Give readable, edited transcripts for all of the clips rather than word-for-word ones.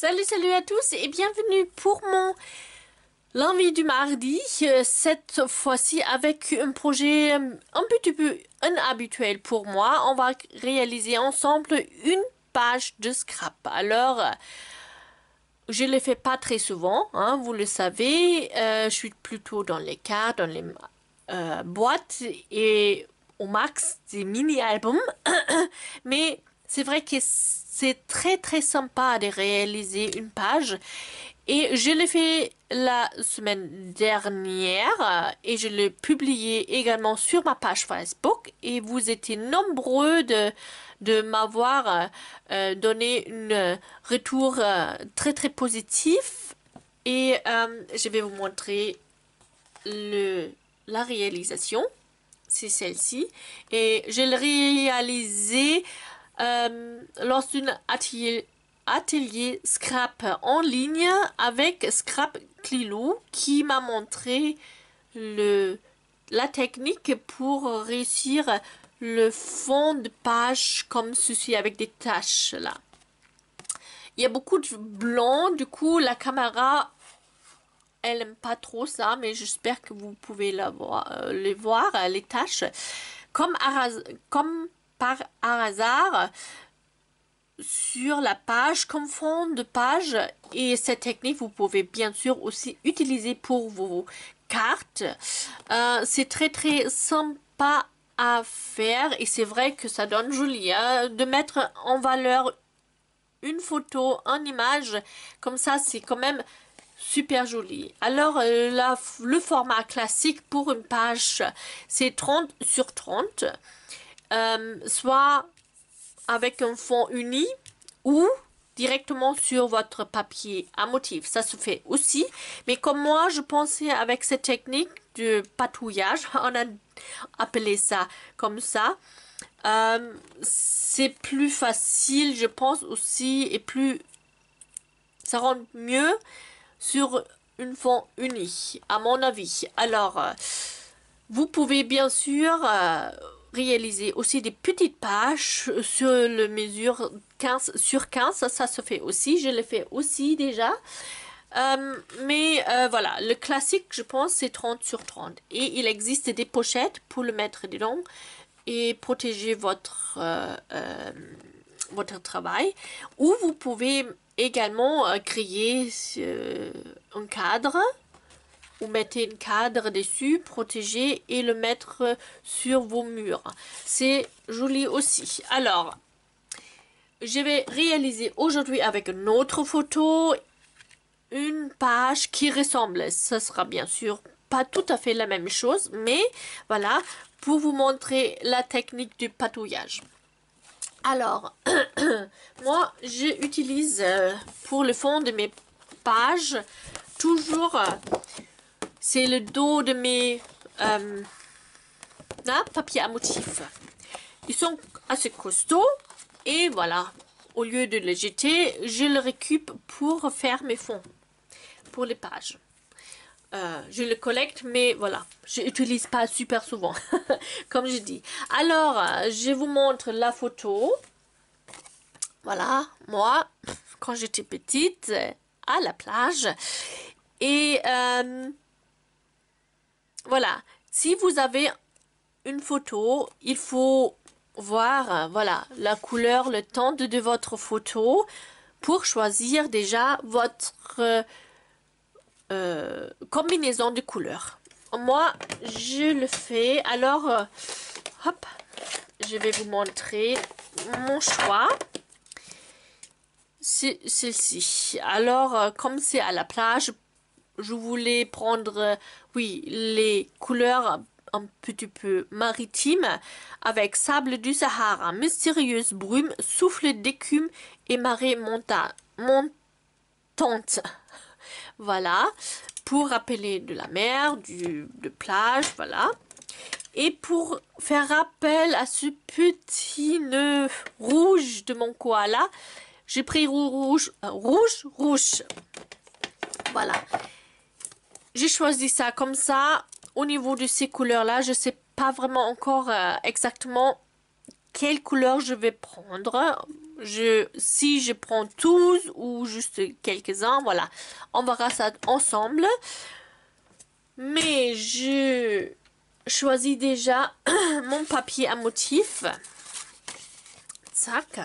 Salut à tous et bienvenue pour mon lundi du mardi, cette fois-ci avec un projet un petit peu inhabituel pour moi. On va réaliser ensemble une page de scrap. Alors, je ne le fais pas très souvent, hein, vous le savez, je suis plutôt dans les cartes, dans les boîtes et au max des mini-albums, mais c'est vrai que c'est très sympa de réaliser une page et je l'ai fait la semaine dernière et je l'ai publié également sur ma page Facebook et vous étiez nombreux de m'avoir donné un retour très positif et je vais vous montrer la réalisation. C'est celle-ci et je l'ai réalisée lors d'un atelier scrap en ligne avec Scrap Clilou qui m'a montré la technique pour réussir le fond de page comme ceci avec des taches là. Il y a beaucoup de blanc, du coup la caméra elle n'aime pas trop ça, mais j'espère que vous pouvez les voir, les taches. Comme par hasard, sur la page, comme fond de page, et cette technique, vous pouvez bien sûr aussi utiliser pour vos cartes. C'est très sympa à faire, et c'est vrai que ça donne joli, hein, de mettre en valeur une photo, une image, comme ça, c'est quand même super joli. Alors, le format classique pour une page, c'est 30 sur 30. Soit avec un fond uni ou directement sur votre papier à motif. Ça se fait aussi. Mais comme moi, je pensais avec cette technique de patouillage, on a appelé ça comme ça. C'est plus facile, je pense aussi, et plus ça rend mieux sur une fond uni, à mon avis. Alors, vous pouvez bien sûr réaliser aussi des petites pages sur le mesure 15 sur 15. Ça se fait aussi. Je le fais aussi déjà. Voilà, le classique, je pense, c'est 30 sur 30. Et il existe des pochettes pour le mettre dedans et protéger votre travail, ou vous pouvez également créer un cadre ou mettez un cadre dessus, protéger et le mettre sur vos murs. C'est joli aussi. Alors, je vais réaliser aujourd'hui avec une autre photo une page qui ressemble. Ce sera bien sûr pas tout à fait la même chose, mais voilà, pour vous montrer la technique du patouillage. Alors, moi, j'utilise pour le fond de mes pages, toujours, c'est le dos de mes papiers à motif. Ils sont assez costauds et voilà, au lieu de les jeter, je les récupère pour faire mes fonds, pour les pages. Je le collecte, mais voilà, je n'utilise pas super souvent, comme je dis. Alors, je vous montre la photo. Voilà, moi, quand j'étais petite, à la plage. Et voilà, si vous avez une photo, il faut voir, voilà, la couleur, le ton de votre photo pour choisir déjà votre combinaison de couleurs. Moi, je le fais. Alors, hop, je vais vous montrer mon choix. C'est celle-ci. Alors, comme c'est à la plage, je voulais prendre, oui, les couleurs un petit peu maritimes avec sable du Sahara, mystérieuse brume, souffle d'écume et marée montante. Voilà, pour rappeler de la mer, de plage, voilà. Et pour faire rappel à ce petit nœud rouge de mon koala, j'ai pris rouge. Voilà. J'ai choisi ça comme ça. Au niveau de ces couleurs-là, je ne sais pas vraiment encore exactement quelle couleur je vais prendre. Si je prends tous ou juste quelques-uns, voilà. On verra ça ensemble. Mais je choisis déjà mon papier à motif. Tac.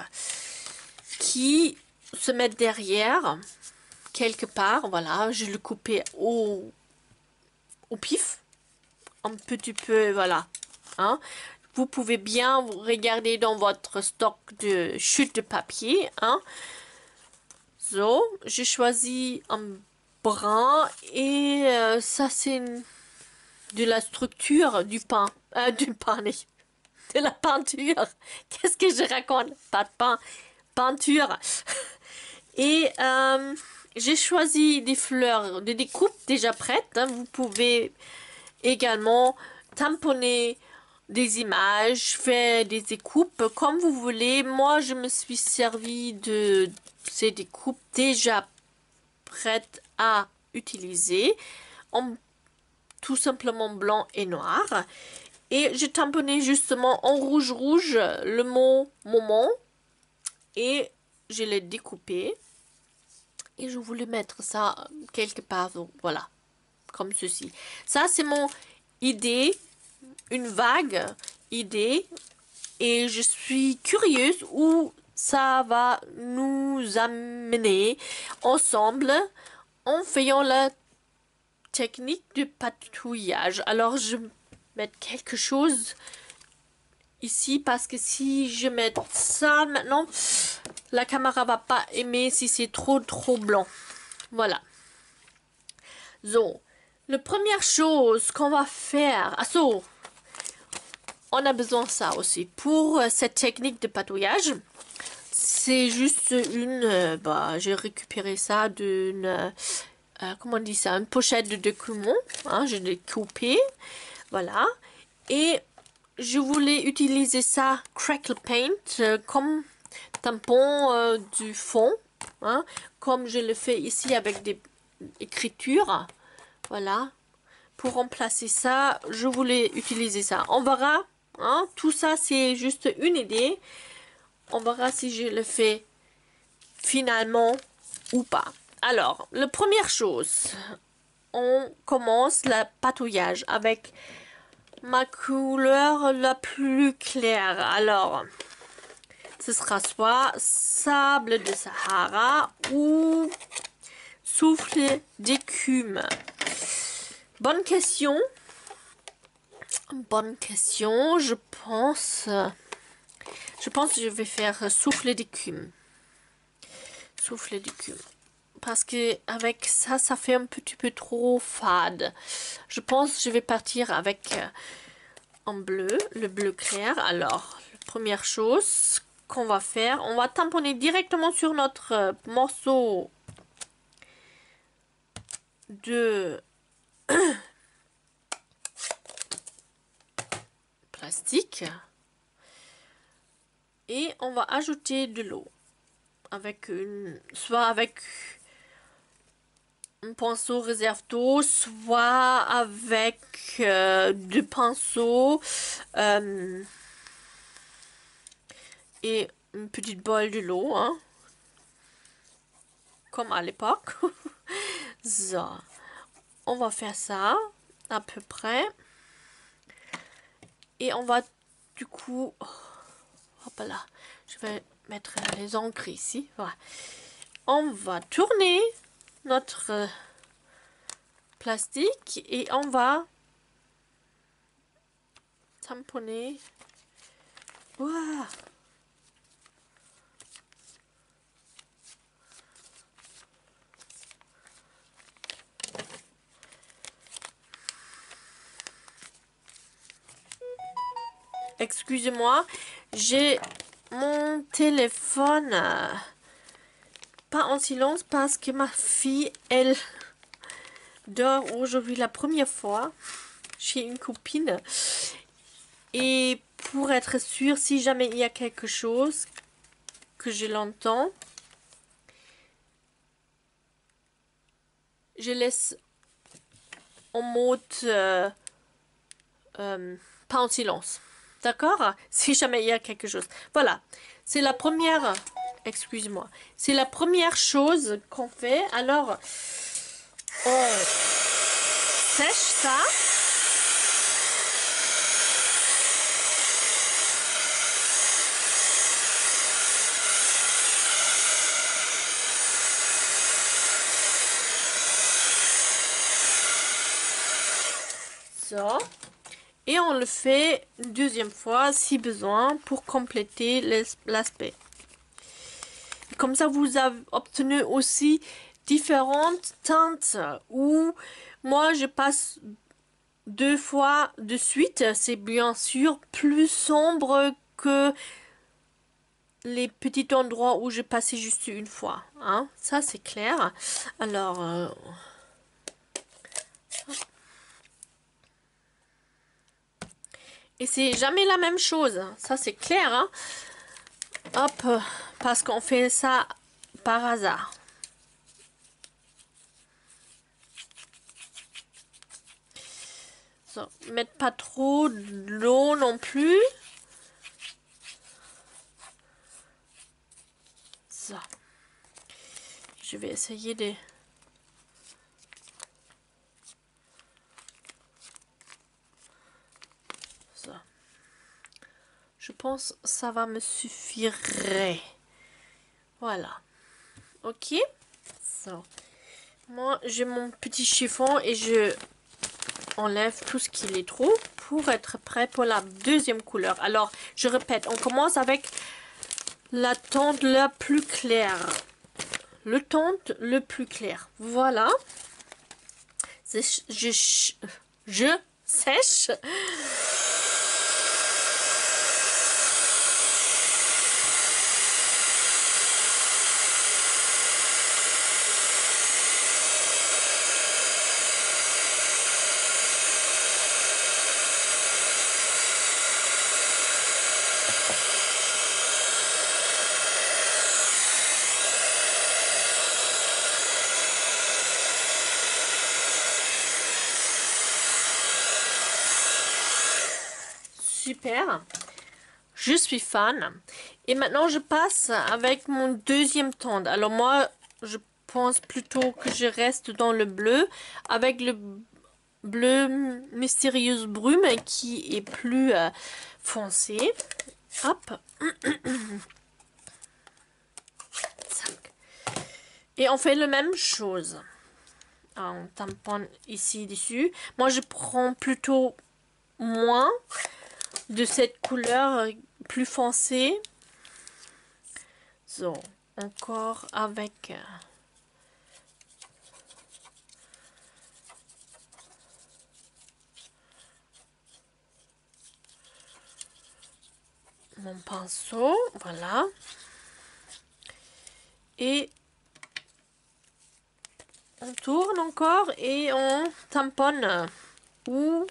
Qui se met derrière, quelque part. Voilà, je le coupais au pif. Un petit peu, voilà. Hein. Vous pouvez bien regarder dans votre stock de chute de papier. Hein. So, j'ai choisi un brun et ça c'est de la structure du pain. Du pain, de la peinture. Qu'est-ce que je raconte? Pas de pain, peinture. Et j'ai choisi des fleurs de découpe déjà prêtes. Hein. Vous pouvez également tamponner des images, faire des découpes comme vous voulez. Moi, je me suis servi de ces découpes déjà prêtes à utiliser en tout simplement blanc et noir. Et j'ai tamponné justement en rouge le mot moment et je l'ai découpé. Et je voulais mettre ça quelque part, voilà, comme ceci. Ça, c'est mon idée, une vague idée. Et je suis curieuse où ça va nous amener ensemble en faisant la technique de patouillage. Alors, je vais mettre quelque chose ici parce que si je mets ça maintenant, la caméra va pas aimer si c'est trop blanc. Voilà. So, la première chose qu'on va faire, on a besoin de ça aussi pour cette technique de patouillage. C'est juste une, j'ai récupéré ça d'une, comment on dit ça, une pochette de document. Hein, je l'ai coupé, voilà. Et je voulais utiliser ça, Crackle Paint, comme tampon du fond, hein, comme je le fais ici avec des écritures. Voilà. Pour remplacer ça, je voulais utiliser ça. On verra. Hein, tout ça, c'est juste une idée. On verra si je le fais finalement ou pas. Alors, la première chose, on commence le patouillage avec ma couleur la plus claire. Alors, ce sera soit sable de Sahara ou souffle d'écume. Bonne question. Bonne question. Je pense que je vais faire souffle d'écume. Souffle d'écume. Parce que avec ça, ça fait un petit peu trop fade. Je pense que je vais partir avec en bleu, le bleu clair. Alors, la première chose qu'on va faire, on va tamponner directement sur notre morceau de plastique. Et on va ajouter de l'eau. Soit avec un pinceau réserve d'eau, soit avec deux pinceaux et une petite bol de l'eau, hein, comme à l'époque. So, on va faire ça à peu près. Et on va du coup, hop là, je vais mettre les encres ici. Voilà. On va tourner notre plastique et on va tamponner. Wow. Excusez-moi, j'ai mon téléphone pas en silence parce que ma fille, elle dort aujourd'hui la première fois chez une copine. Et pour être sûr, si jamais il y a quelque chose que je l'entends, je laisse en mode pas en silence. D'accord? Si jamais il y a quelque chose. Voilà. C'est la première... Excuse-moi. C'est la première chose qu'on fait. Alors, on sèche ça. Ça. Et on le fait une deuxième fois si besoin pour compléter l'aspect. Comme ça, vous avez obtenu aussi différentes teintes où moi je passe 2 fois de suite. C'est bien sûr plus sombre que les petits endroits où je passais juste une fois. Hein? Ça, c'est clair. Alors... et c'est jamais la même chose. Ça, c'est clair. Hein? Hop, parce qu'on fait ça par hasard. So, mettre pas trop de l'eau non plus. Ça. Je vais essayer de... Ça. Je pense que ça va me suffire. Voilà. Ok. So. Moi, j'ai mon petit chiffon et je enlève tout ce qui est trop pour être prêt pour la deuxième couleur. Alors, je répète, on commence avec la teinte la plus claire. Le teinte le plus clair. Voilà. Je sèche. Super, je suis fan. Et maintenant je passe avec mon deuxième teinte. Alors moi je pense plutôt que je reste dans le bleu avec le bleu mystérieuse brume qui est plus foncé. Hop. Et on fait la même chose. Alors, on tamponne ici dessus. Moi je prends plutôt moins de cette couleur plus foncée. So, encore avec mon pinceau, voilà. Et on tourne encore et on tamponne où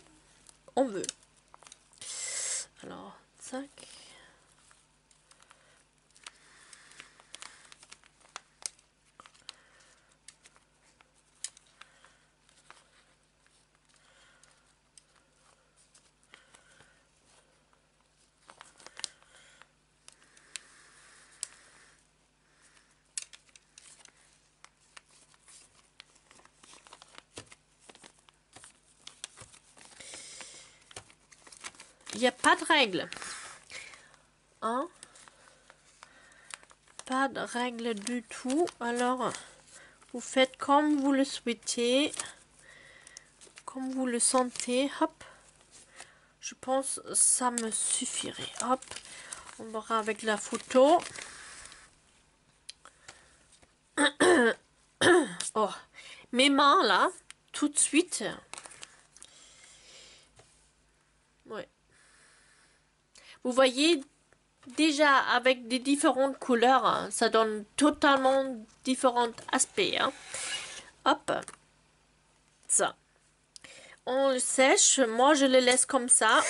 on veut. Alors, tac. Il n'y a pas de règle. Hein? Pas de règle du tout. Alors, vous faites comme vous le souhaitez. Comme vous le sentez. Hop. Je pense que ça me suffirait. Hop. On verra avec la photo. Oh. Mes mains, là, tout de suite. Ouais. Vous voyez, déjà avec des différentes couleurs, hein, ça donne totalement différents aspects. Hein. Hop. Ça. On le sèche. Moi, je le laisse comme ça.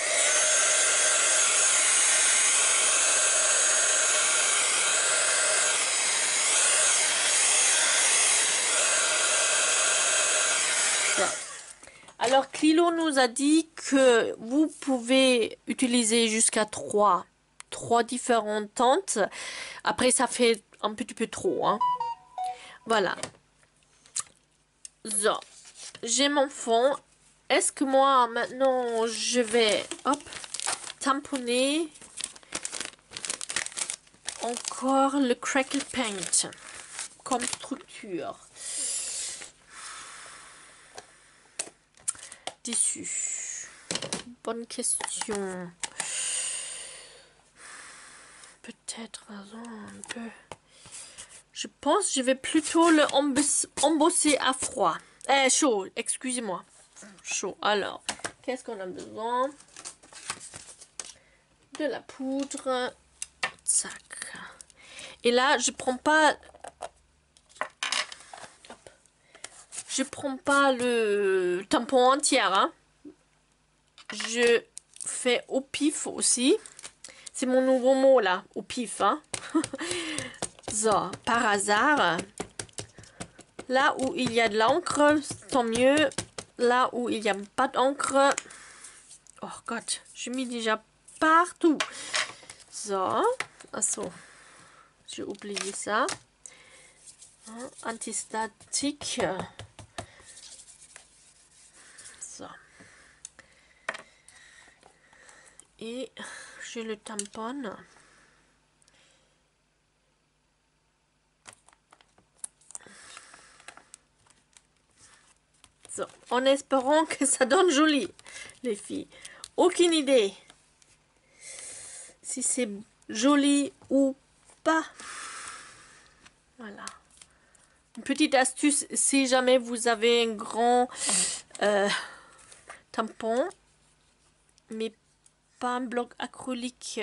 Alors Clilo nous a dit que vous pouvez utiliser jusqu'à trois différentes tentes. Après ça fait un petit peu trop, hein. Voilà. So, j'ai mon fond. Est-ce que moi maintenant je vais hop tamponner encore le crackle paint comme structure? Tissu. Bonne question. Peut-être un peu. Je pense que je vais plutôt le embosser à froid. Chaud, excusez-moi. Chaud. Alors, qu'est-ce qu'on a besoin? De la poudre. Tac. Et là, je prends pas le tampon entier, hein. Je fais au pif aussi. C'est mon nouveau mot là, au pif, hein. So, par hasard. Là où il y a de l'encre, tant mieux. Là où il n'y a pas d'encre, oh Gott, je mets déjà partout. So, achso, j'ai oublié ça. Antistatique. So. Et je le tamponne. So, en espérant que ça donne joli, les filles. Aucune idée si c'est joli ou pas. Voilà. Une petite astuce, si jamais vous avez un grand tampon, mais pas un bloc acrylique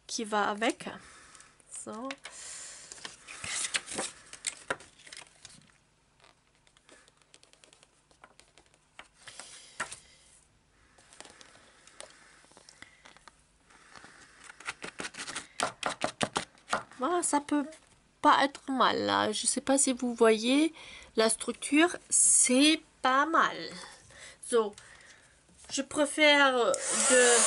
qui va avec. So. Voilà, ça peut pas être mal là. Je sais pas si vous voyez la structure, c'est pas mal. So, je préfère de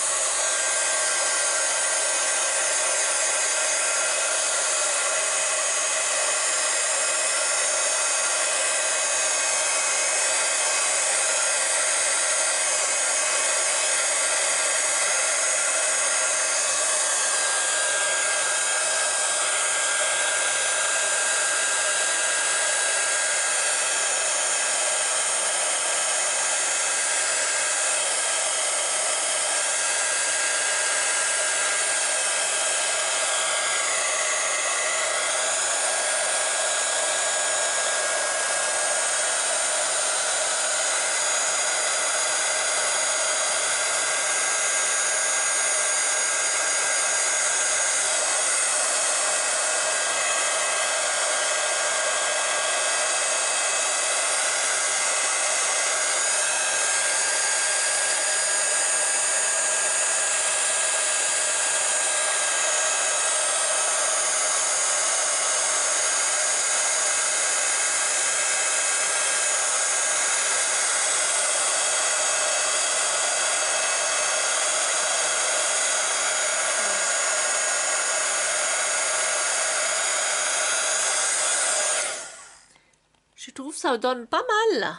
je trouve ça donne pas mal.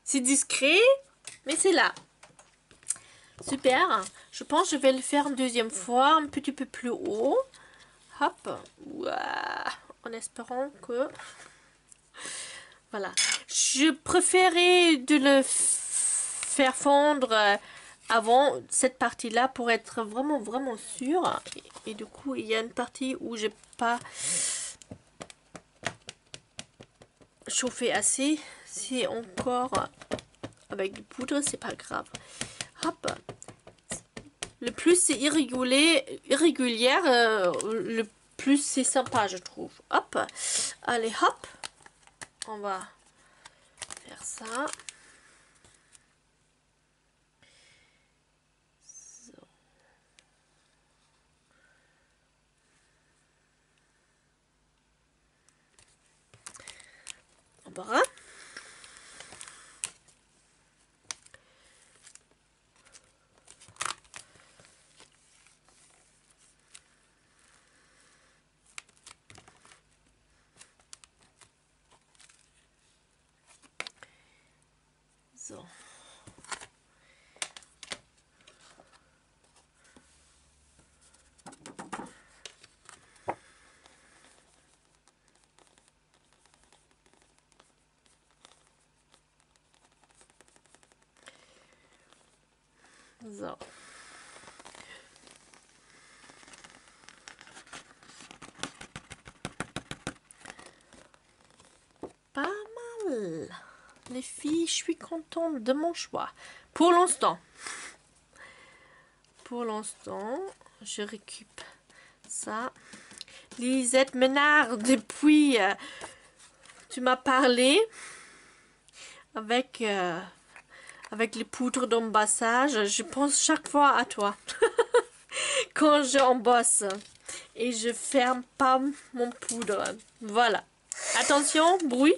C'est discret, mais c'est là. Super. Je pense que je vais le faire une deuxième fois, un petit peu plus haut. Hop. Ouah. En espérant que... Voilà. Je préférais de le faire fondre avant cette partie-là pour être vraiment sûre. Et du coup, il y a une partie où j'ai pas chauffé assez. C'est encore avec du poudre, c'est pas grave. Hop. Le plus c'est irrégulière, le plus c'est sympa, je trouve. Hop. Allez, hop. On va faire ça. So. Voilà. So. Pas mal. Les filles, je suis contente de mon choix. Pour l'instant. Pour l'instant, je récupère ça. Lisette Ménard, depuis tu m'as parlé avec les poudres d'embassage, je pense chaque fois à toi quand je embosse et je ferme pas mon poudre. Voilà. Attention, bruit.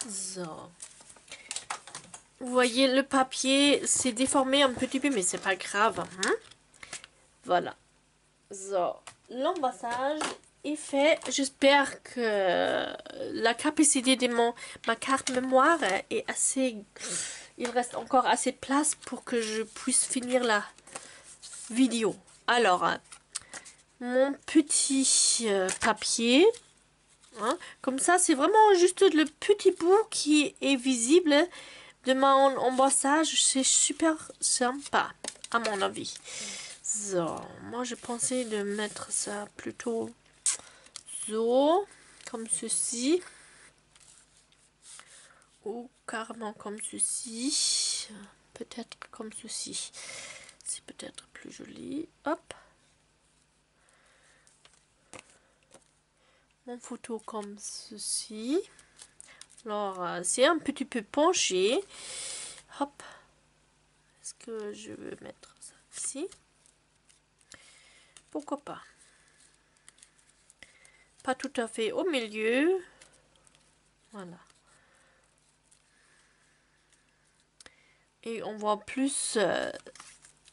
So. Vous voyez, le papier s'est déformé un petit peu, mais c'est pas grave. Hein? Voilà. So. L'embassage est fait. J'espère que la capacité de ma carte mémoire est assez... Il reste encore assez de place pour que je puisse finir la vidéo. Alors, mon petit papier... Hein. Comme ça, c'est vraiment juste le petit bout qui est visible de mon embossage. C'est super sympa, à mon avis. So, moi, je pensais de mettre ça plutôt so, comme ceci. Ou carrément comme ceci. Peut-être comme ceci. C'est peut-être plus joli. Hop. Mon photo comme ceci. Alors, c'est un petit peu penché. Hop. Est-ce que je veux mettre ça ici? Pourquoi pas? Pas tout à fait au milieu. Voilà. Et on voit plus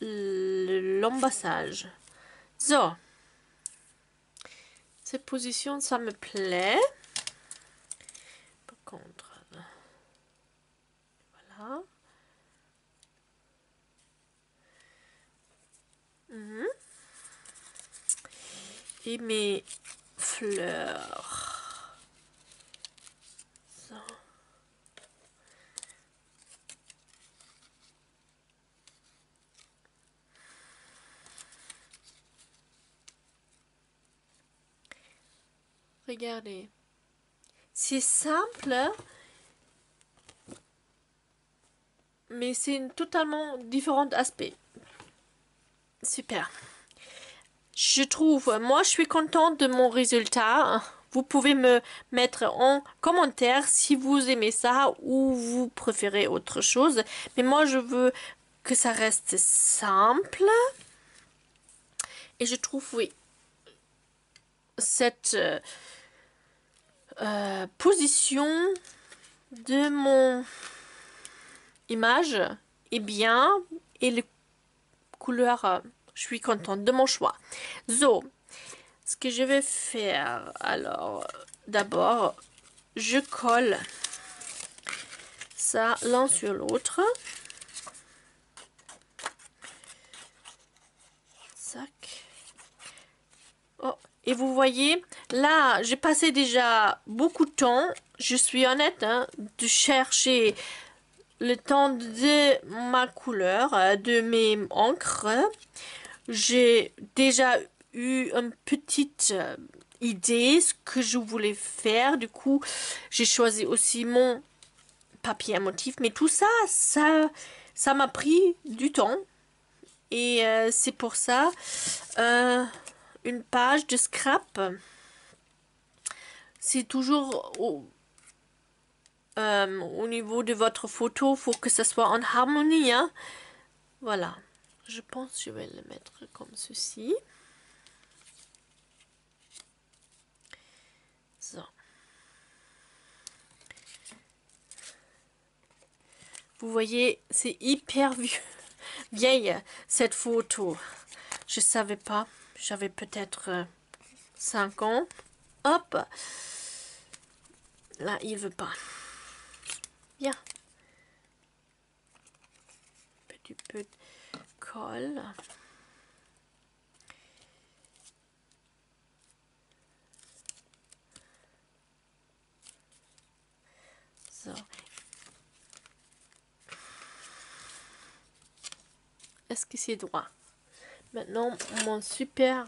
l'embassage. So. Cette position, ça me plaît. Par contre, voilà. Et mes fleurs. So. Regardez. C'est simple, mais c'est un totalement différent aspect. Super. Je trouve, moi je suis contente de mon résultat. Vous pouvez me mettre en commentaire si vous aimez ça ou vous préférez autre chose. Mais moi je veux que ça reste simple. Et je trouve, oui, cette position de mon image est bien. Et les couleurs, je suis contente de mon choix. So, ce que je vais faire, alors, d'abord, je colle ça l'un sur l'autre. Sac. Oh, et vous voyez, là, j'ai passé déjà beaucoup de temps, je suis honnête, hein, de chercher le temps de ma couleur, de mes encres. J'ai déjà eu une petite idée ce que je voulais faire. Du coup, j'ai choisi aussi mon papier à motif. Mais tout ça, ça m'a pris du temps. Et c'est pour ça, une page de scrap, c'est toujours au niveau de votre photo, faut que ça soit en harmonie, hein. Voilà. Je pense que je vais le mettre comme ceci. So. Vous voyez, c'est hyper vieille cette photo. Je savais pas. J'avais peut-être 5 ans. Hop. Là, il veut pas. Bien. Petit peu de colle. So. Est-ce que c'est droit? Maintenant, mon super,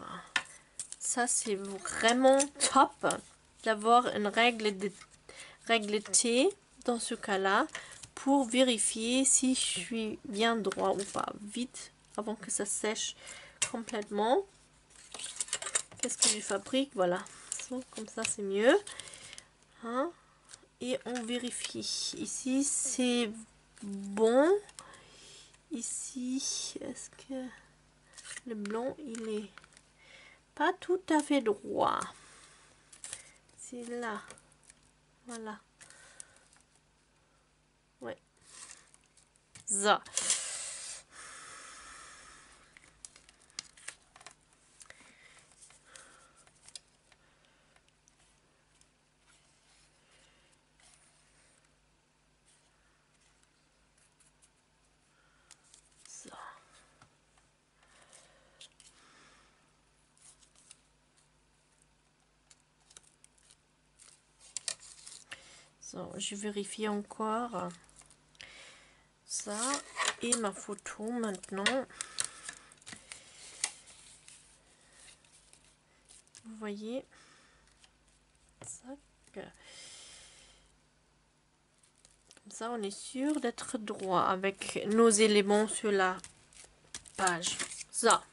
ça c'est vraiment top d'avoir une règle T dans ce cas-là pour vérifier si je suis bien droit ou pas. Vite, avant que ça sèche complètement. Qu'est-ce que je fabrique? Voilà, comme ça c'est mieux. Hein? Et on vérifie. Ici c'est bon. Ici, est-ce que le blanc il est pas tout à fait droit? C'est là. Voilà. Ouais. So. So. So, je vérifie encore ça et ma photo maintenant. Vous voyez ça, comme ça on est sûr d'être droit avec nos éléments sur la page. Ça.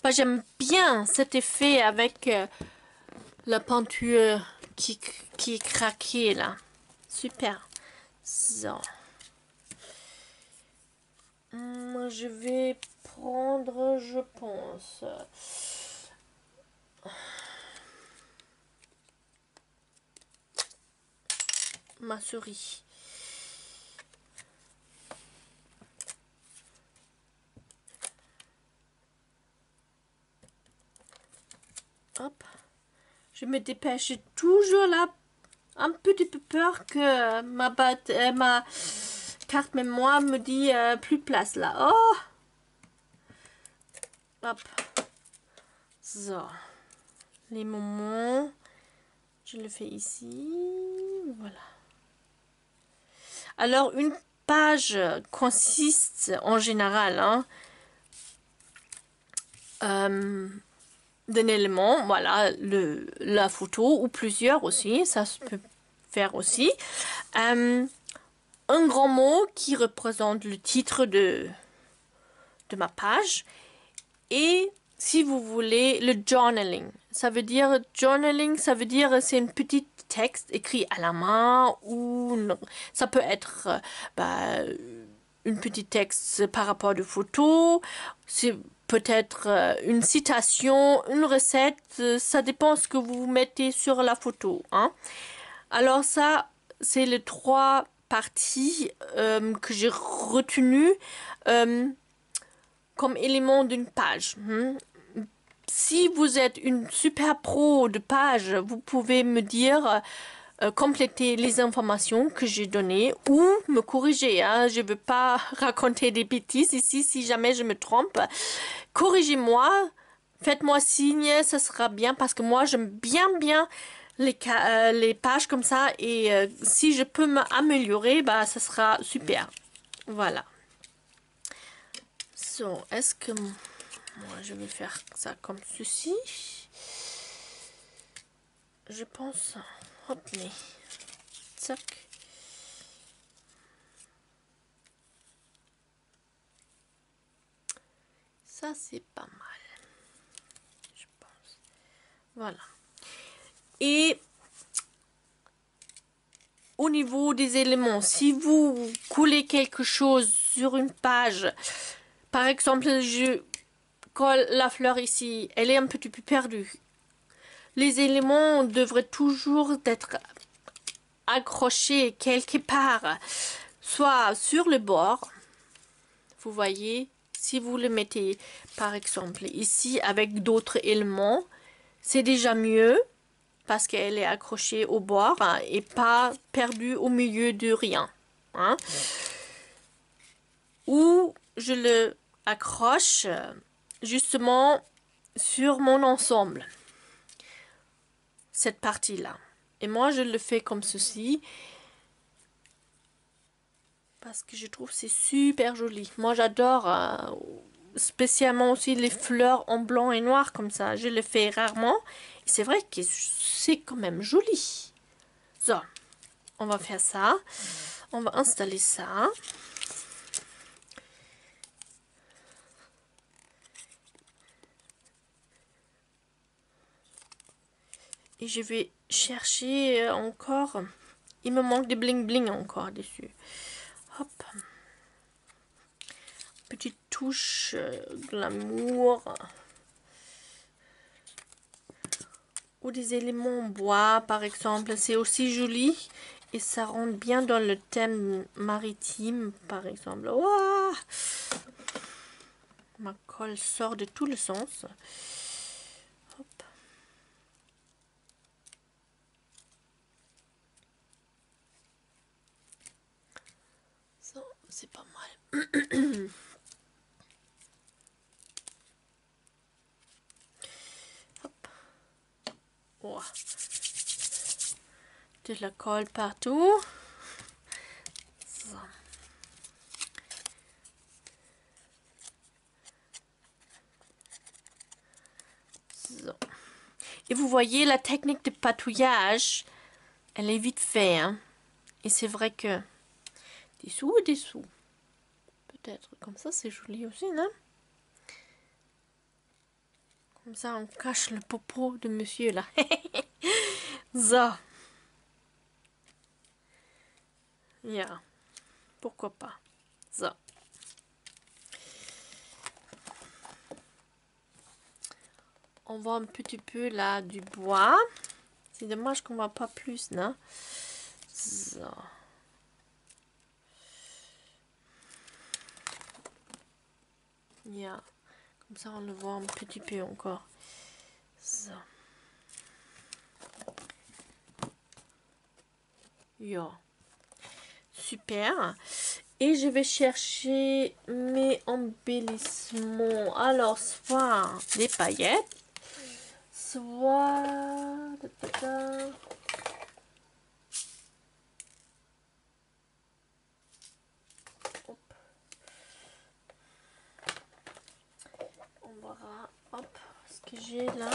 Bah, j'aime bien cet effet avec la peinture qui est craquée là. Super. So. Je vais prendre, je pense, ma souris. Hop. Je me dépêche toujours là. Un petit peu peur que ma carte mémoire me dit plus de place là. Oh. Hop. So. Les moments. Je le fais ici. Voilà. Alors, une page consiste en général d'un élément, voilà, la photo ou plusieurs aussi, ça se peut faire aussi. Un grand mot qui représente le titre de ma page et si vous voulez le journaling. Ça veut dire c'est une petite texte écrit à la main ou non. Ça peut être une petite texte par rapport de photos, c'est peut-être une citation, une recette, ça dépend ce que vous mettez sur la photo. Hein. Alors ça, c'est les 3 parties que j'ai retenues comme élément d'une page. Si vous êtes une super pro de page, vous pouvez me dire compléter les informations que j'ai données ou me corriger. Hein. Je ne veux pas raconter des bêtises ici si jamais je me trompe. Corrigez-moi, faites-moi signe, ça sera bien parce que moi j'aime bien les pages comme ça et si je peux m'améliorer, bah, ça sera super. Voilà. So, est-ce que moi je vais faire ça comme ceci? Je pense. Hop, mais. Tac. Ça, c'est pas mal. Je pense. Voilà. Et au niveau des éléments, si vous coulez quelque chose sur une page, par exemple, je colle la fleur ici, elle est un petit peu perdue. Les éléments devraient toujours être accrochés quelque part, soit sur le bord, vous voyez, si vous le mettez par exemple ici avec d'autres éléments, c'est déjà mieux parce qu'elle est accrochée au bord hein, et pas perdue au milieu de rien. Hein. Ou je le accroche justement sur mon ensemble, cette partie-là. Et moi, je le fais comme ceci parce que je trouve c'est super joli. Moi, j'adore spécialement aussi les fleurs en blanc et noir comme ça. Je le fais rarement. Et c'est vrai que c'est quand même joli. So, on va faire ça. On va installer ça. Et je vais chercher encore. Il me manque des bling bling encore dessus. Hop. Petite touche glamour. Ou des éléments en bois par exemple. C'est aussi joli. Et ça rentre bien dans le thème maritime par exemple. Ouah, ma colle sort de tout le sens. Hop. Ça, c'est pas mal. Hop. Ouah. De la colle partout. So. So. Et vous voyez la technique de patouillage, elle est vite faite. Hein? Et c'est vrai que dessous et dessous. Peut-être comme ça c'est joli aussi, non? Comme ça on cache le popo de monsieur là. So. Yeah. Pourquoi pas. So. On voit un petit peu là du bois. C'est dommage qu'on voit pas plus, non? So. Yeah. Comme ça on le voit un petit peu encore. So. Yeah. Super. Et je vais chercher mes embellissements. Alors, soit des paillettes, soit... Hop. On verra, hop, ce que j'ai là.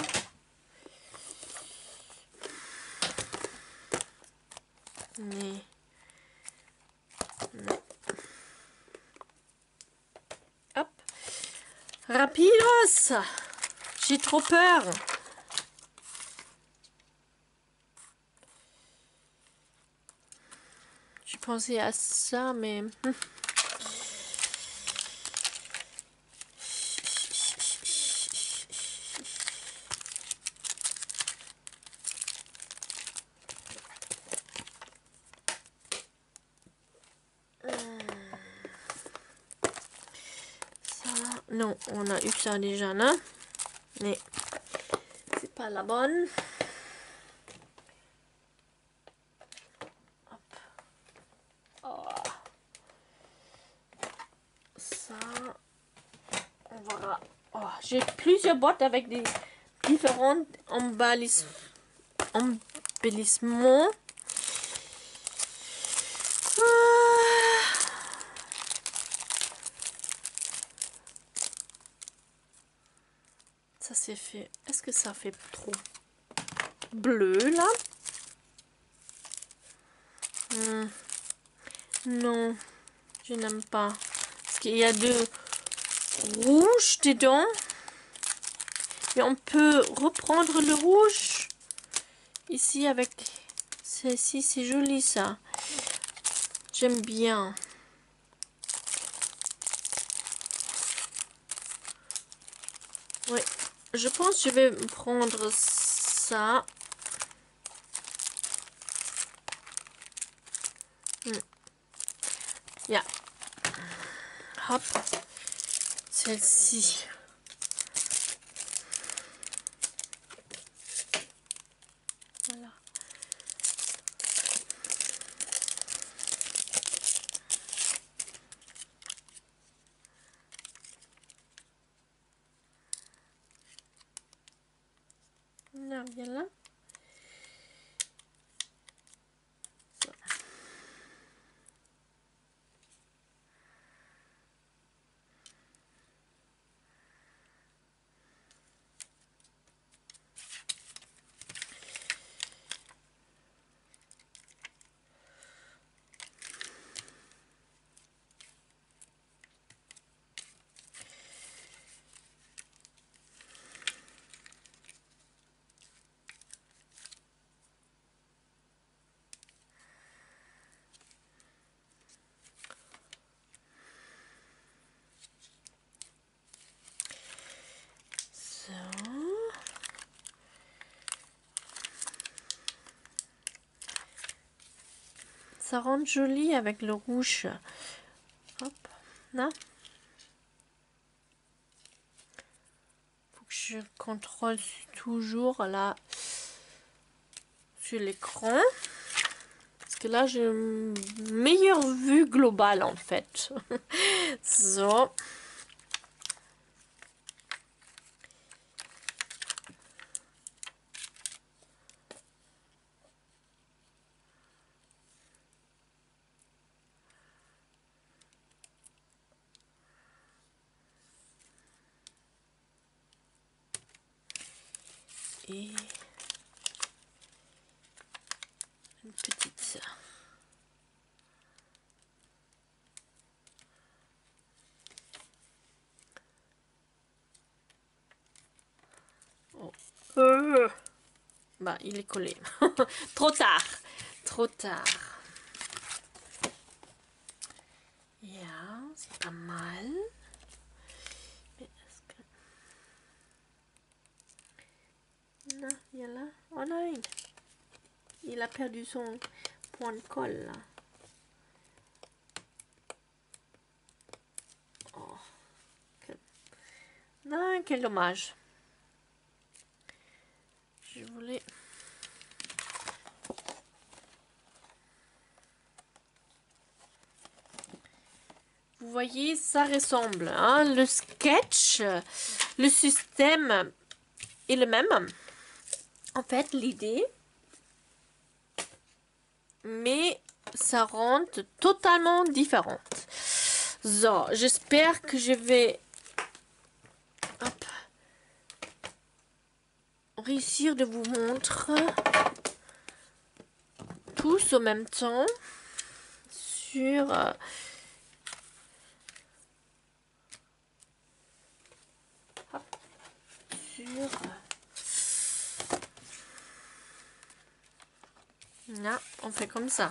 Mais... Hop. Rapidos. J'ai trop peur. J'ai pensé à ça, mais... Non, on a eu ça déjà, là. Mais c'est pas la bonne. Hop. Oh. Ça, on verra. Oh, j'ai plusieurs boîtes avec des différents embellissements. Ça c'est fait. Est-ce que ça fait trop bleu là? Non, je n'aime pas. Parce qu'il y a de rouge dedans. Et on peut reprendre le rouge ici avec celle-ci, c'est joli ça. J'aime bien. Oui, je pense que je vais prendre ça. Ja. Hop. Celle-ci. Voilà. Là, viens là. So. Ça rend joli avec le rouge. Hop, là. Faut que je contrôle toujours là sur l'écran. Parce que là, j'ai une meilleure vue globale en fait. So. Et une petite. Oh. Bah, il est collé. Trop tard. Trop tard. Ja, c'est pas mal. Mais est-ce que... Non, il y a là. Oh non, il a perdu son point de colle là. Oh. Non, quel dommage. Je voulais... Vous voyez, ça ressemble. Hein? Le sketch, le système est le même. En fait, l'idée, mais ça rend totalement différente. So, j'espère que je vais réussir de vous montrer tous en même temps sur là, on fait comme ça.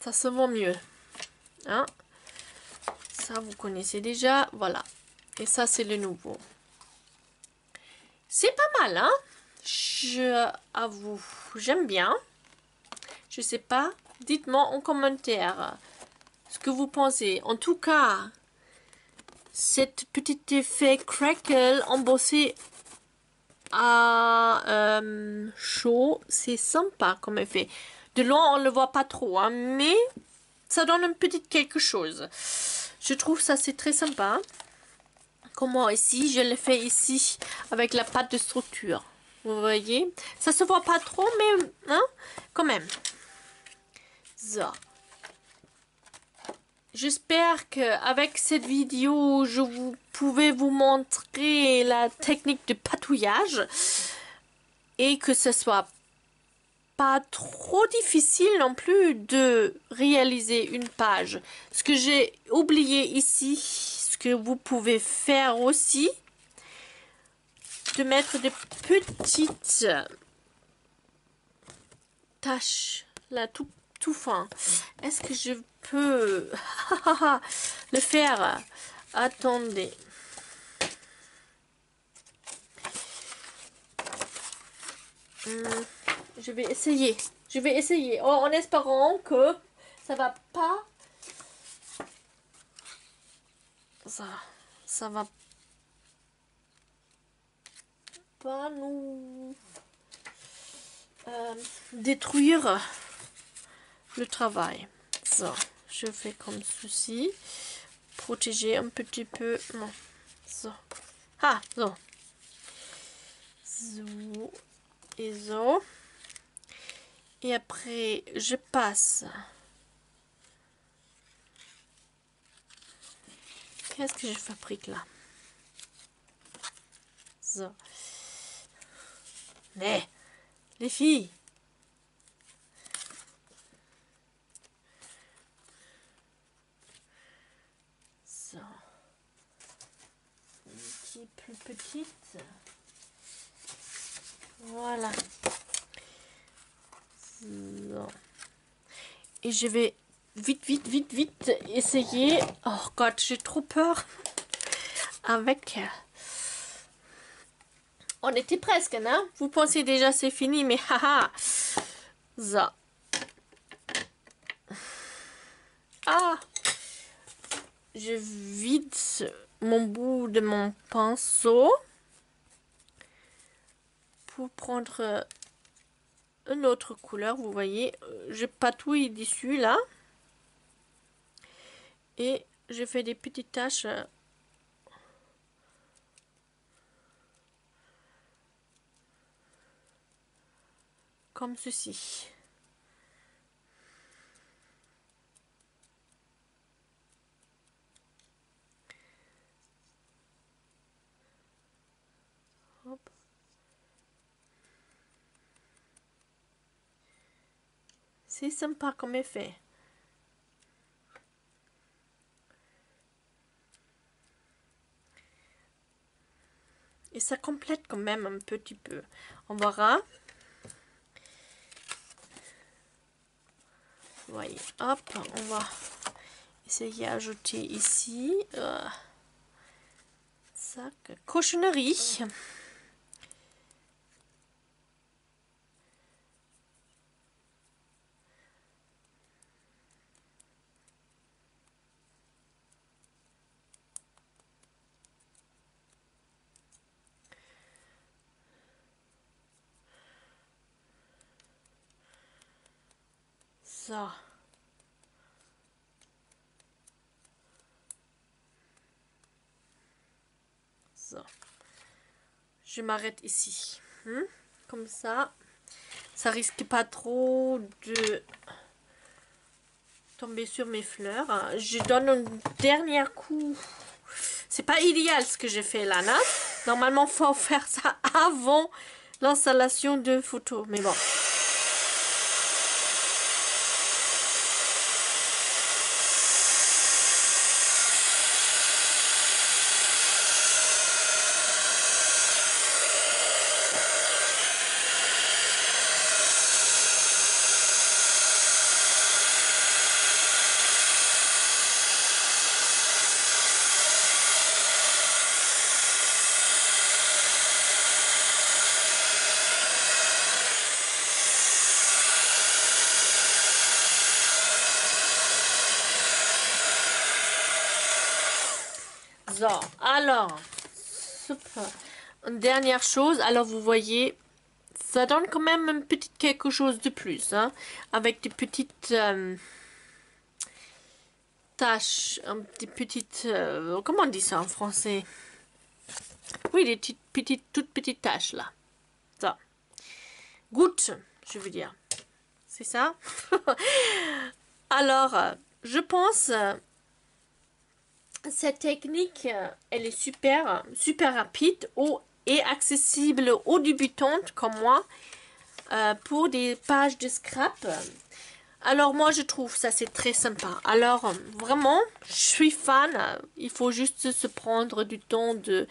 Ça se voit mieux. Hein? Ça, vous connaissez déjà. Voilà. Et ça, c'est le nouveau. C'est pas mal, hein? Je avoue, j'aime bien. Je sais pas. Dites-moi en commentaire ce que vous pensez. En tout cas, cet petit effet crackle embossé à chaud, c'est sympa comme effet. De loin, on ne le voit pas trop, hein, mais ça donne un petit quelque chose. Je trouve ça, c'est très sympa. Comment ici, je le fais ici avec la pâte de structure. Vous voyez, ça se voit pas trop, mais hein, quand même. So. J'espère qu'avec cette vidéo, je pouvais vous montrer la technique de patouillage et que ce soit pas trop difficile non plus de réaliser une page. Ce que j'ai oublié ici, ce que vous pouvez faire aussi, de mettre des petites tache, là, tout fin. Est-ce que je peux le faire? Attendez. Je vais essayer. Je vais essayer en espérant que ça va pas. Ça va pas nous détruire le travail. Ça, je fais comme ceci. Protéger un petit peu. Non. So. Ah, so. So. Et so. Et après, je passe. Qu'est-ce que je fabrique là? So. Mais, les filles. So. Une petite plus petite. Voilà. So. Et je vais vite essayer. Oh God, j'ai trop peur. Avec. On était presque, non? Vous pensez déjà c'est fini, mais haha. So. Ah. Je vide mon bout de mon pinceau pour prendre une autre couleur. Vous voyez, je patouille dessus là. Et je fais des petites taches comme ceci. Hop. C'est sympa comme effet. Et ça complète quand même un petit peu. On verra. Vous voyez, hop, on va essayer d'ajouter ici. Ça, cochonnerie. Ça. Ça. Je m'arrête ici. Comme ça risque pas trop de tomber sur mes fleurs. Je donne un dernier coup. C'est pas idéal ce que j'ai fait là, non? Normalement, faut faire ça avant l'installation de photos. Mais bon. So, alors, super. Une dernière chose, alors vous voyez, ça donne quand même un petit quelque chose de plus, hein, avec des petites taches, des petites, comment on dit ça en français? Oui, des toutes petites taches là. Ça, gouttes, je veux dire. C'est ça? Alors, je pense cette technique, elle est super rapide et accessible aux débutantes comme moi pour des pages de scrap. Alors moi je trouve ça c'est très sympa. Alors vraiment je suis fan. Il faut juste se prendre du temps de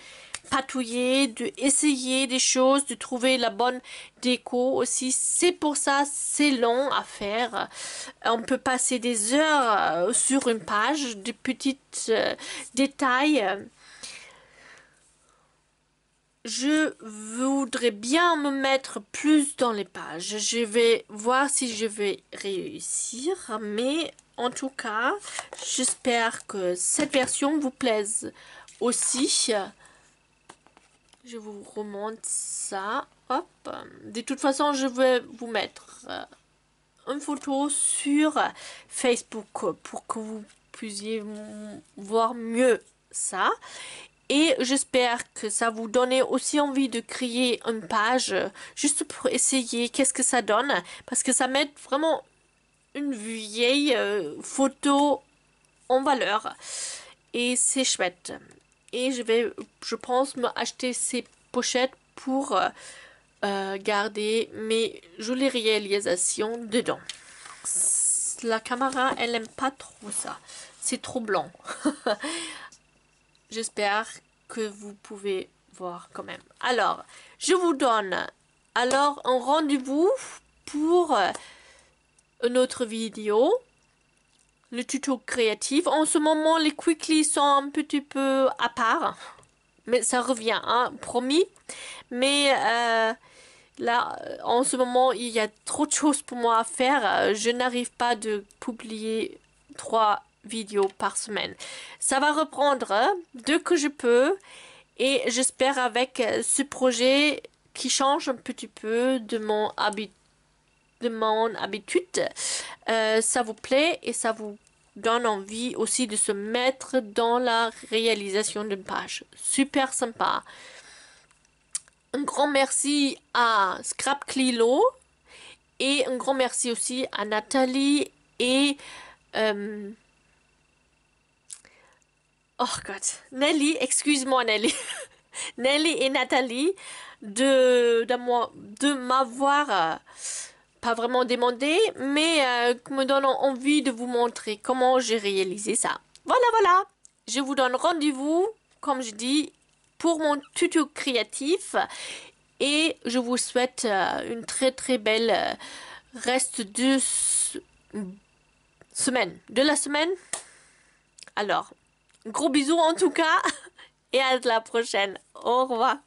patouiller, de essayer des choses, de trouver la bonne déco aussi. C'est pour ça c'est long à faire. On peut passer des heures sur une page, de petits détails. Je voudrais bien me mettre plus dans les pages. Je vais voir si je vais réussir. Mais en tout cas, j'espère que cette version vous plaise aussi. Je vous remonte ça. Hop. De toute façon, je vais vous mettre une photo sur Facebook pour que vous puissiez voir mieux ça. Et j'espère que ça vous donne aussi envie de créer une page juste pour essayer qu'est-ce que ça donne. Parce que ça met vraiment une vieille photo en valeur. Et c'est chouette. Et je vais, je pense, me acheter ces pochettes pour garder mes jolies réalisations dedans. La caméra, elle aime pas trop ça. C'est trop blanc. J'espère que vous pouvez voir quand même. Alors, je vous donne alors un rendez-vous pour une autre vidéo. Le tuto créatif. En ce moment, les Quickly sont un petit peu à part. Mais ça revient, hein, promis. Mais là, en ce moment, il y a trop de choses pour moi à faire. Je n'arrive pas de publier 3 vidéos par semaine. Ça va reprendre dès que je peux. Et j'espère avec ce projet qui change un petit peu de mon habitude, ça vous plaît et ça vous donne envie aussi de se mettre dans la réalisation d'une page. Super sympa. Un grand merci à Scrap Clilo et un grand merci aussi à Nathalie et oh God, Nelly, excuse-moi Nelly, Nelly et Nathalie de m'avoir pas vraiment demandé, mais me donnant envie de vous montrer comment j'ai réalisé ça. Voilà, voilà. Je vous donne rendez-vous, comme je dis, pour mon tuto créatif et je vous souhaite une très très belle reste de semaine. De la semaine. Alors, gros bisous en tout cas et à la prochaine. Au revoir.